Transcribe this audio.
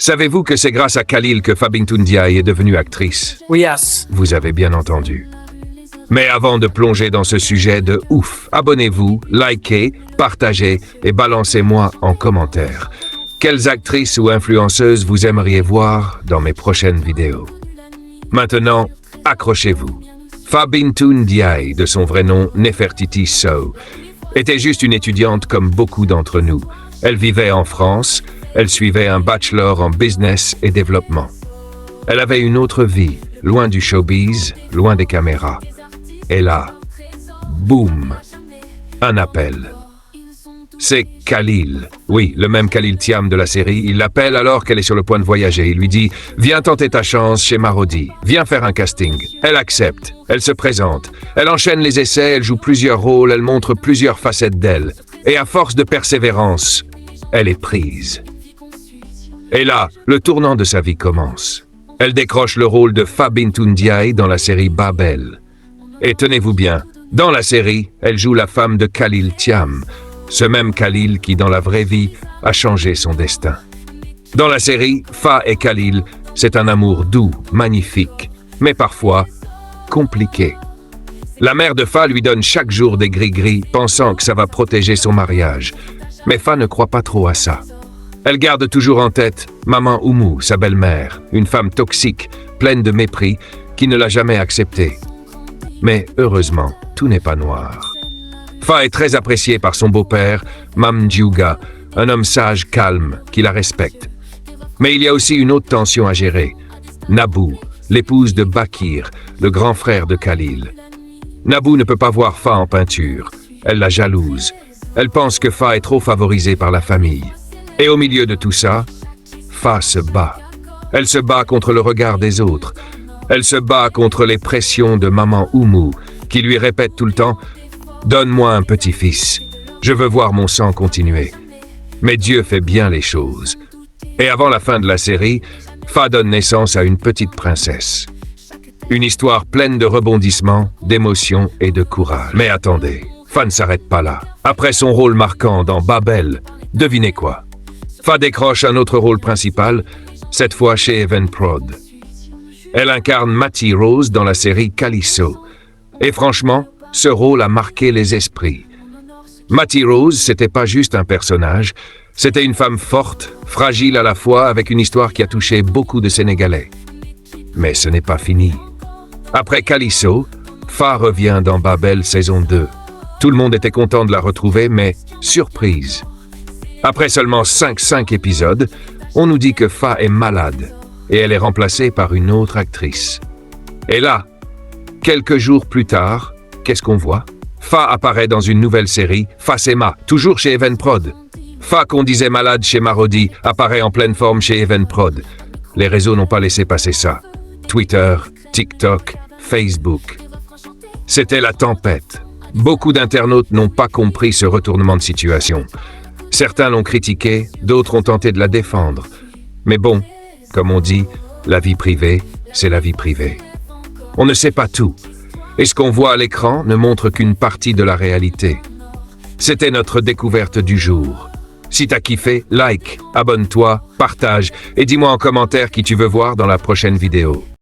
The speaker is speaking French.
Savez-vous que c'est grâce à Khalil que Fa Bintou Ndiaye est devenue actrice? Yes. Vous avez bien entendu. Mais avant de plonger dans ce sujet de ouf, abonnez-vous, likez, partagez et balancez-moi en commentaire. Quelles actrices ou influenceuses vous aimeriez voir dans mes prochaines vidéos? Maintenant, accrochez-vous. Fa Bintou Ndiaye, de son vrai nom Nefertiti Sow, était juste une étudiante comme beaucoup d'entre nous. Elle vivait en France, elle suivait un bachelor en business et développement. Elle avait une autre vie, loin du showbiz, loin des caméras. Et là, boum, un appel. C'est Khalil. Oui, le même Khalil Thiam de la série. Il l'appelle alors qu'elle est sur le point de voyager. Il lui dit « Viens tenter ta chance chez Marodi. Viens faire un casting. » Elle accepte. Elle se présente. Elle enchaîne les essais, elle joue plusieurs rôles, elle montre plusieurs facettes d'elle. Et à force de persévérance, elle est prise. Et là, le tournant de sa vie commence. Elle décroche le rôle de Fa Bintou Ndiaye dans la série Babel. Et tenez-vous bien, dans la série, elle joue la femme de Khalil Thiam. Ce même Khalil qui, dans la vraie vie, a changé son destin. Dans la série, Fa et Khalil, c'est un amour doux, magnifique, mais parfois compliqué. La mère de Fa lui donne chaque jour des gris-gris, pensant que ça va protéger son mariage. Mais Fa ne croit pas trop à ça. Elle garde toujours en tête Maman Oumou, sa belle-mère, une femme toxique, pleine de mépris, qui ne l'a jamais acceptée. Mais heureusement, tout n'est pas noir. Fa est très appréciée par son beau-père, Mam Djouga, un homme sage, calme, qui la respecte. Mais il y a aussi une autre tension à gérer. Nabou, l'épouse de Bakir, le grand frère de Khalil. Nabou ne peut pas voir Fa en peinture. Elle la jalouse. Elle pense que Fa est trop favorisée par la famille. Et au milieu de tout ça, Fa se bat. Elle se bat contre le regard des autres. Elle se bat contre les pressions de Maman Oumou, qui lui répète tout le temps « Donne-moi un petit-fils. Je veux voir mon sang continuer. » Mais Dieu fait bien les choses. Et avant la fin de la série, Fa donne naissance à une petite princesse. Une histoire pleine de rebondissements, d'émotions et de courage. Mais attendez, Fa ne s'arrête pas là. Après son rôle marquant dans Babel, devinez quoi? Fa décroche un autre rôle principal, cette fois chez Evenprod. Elle incarne Matty Rose dans la série Calypso. Et franchement, ce rôle a marqué les esprits. Matty Rose, c'était pas juste un personnage, c'était une femme forte, fragile à la fois, avec une histoire qui a touché beaucoup de Sénégalais. Mais ce n'est pas fini. Après Calypso, Fa revient dans Babel saison 2. Tout le monde était content de la retrouver, mais surprise. Après seulement 5 épisodes, on nous dit que Fa est malade et elle est remplacée par une autre actrice. Et là, quelques jours plus tard, qu'est-ce qu'on voit? Fa apparaît dans une nouvelle série, Fasema, toujours chez Evenprod. Fa, qu'on disait malade chez Marodi, apparaît en pleine forme chez Evenprod. Les réseaux n'ont pas laissé passer ça. Twitter, TikTok, Facebook. C'était la tempête. Beaucoup d'internautes n'ont pas compris ce retournement de situation. Certains l'ont critiqué, d'autres ont tenté de la défendre. Mais bon, comme on dit, la vie privée, c'est la vie privée. On ne sait pas tout. Et ce qu'on voit à l'écran ne montre qu'une partie de la réalité. C'était notre découverte du jour. Si t'as kiffé, like, abonne-toi, partage et dis-moi en commentaire qui tu veux voir dans la prochaine vidéo.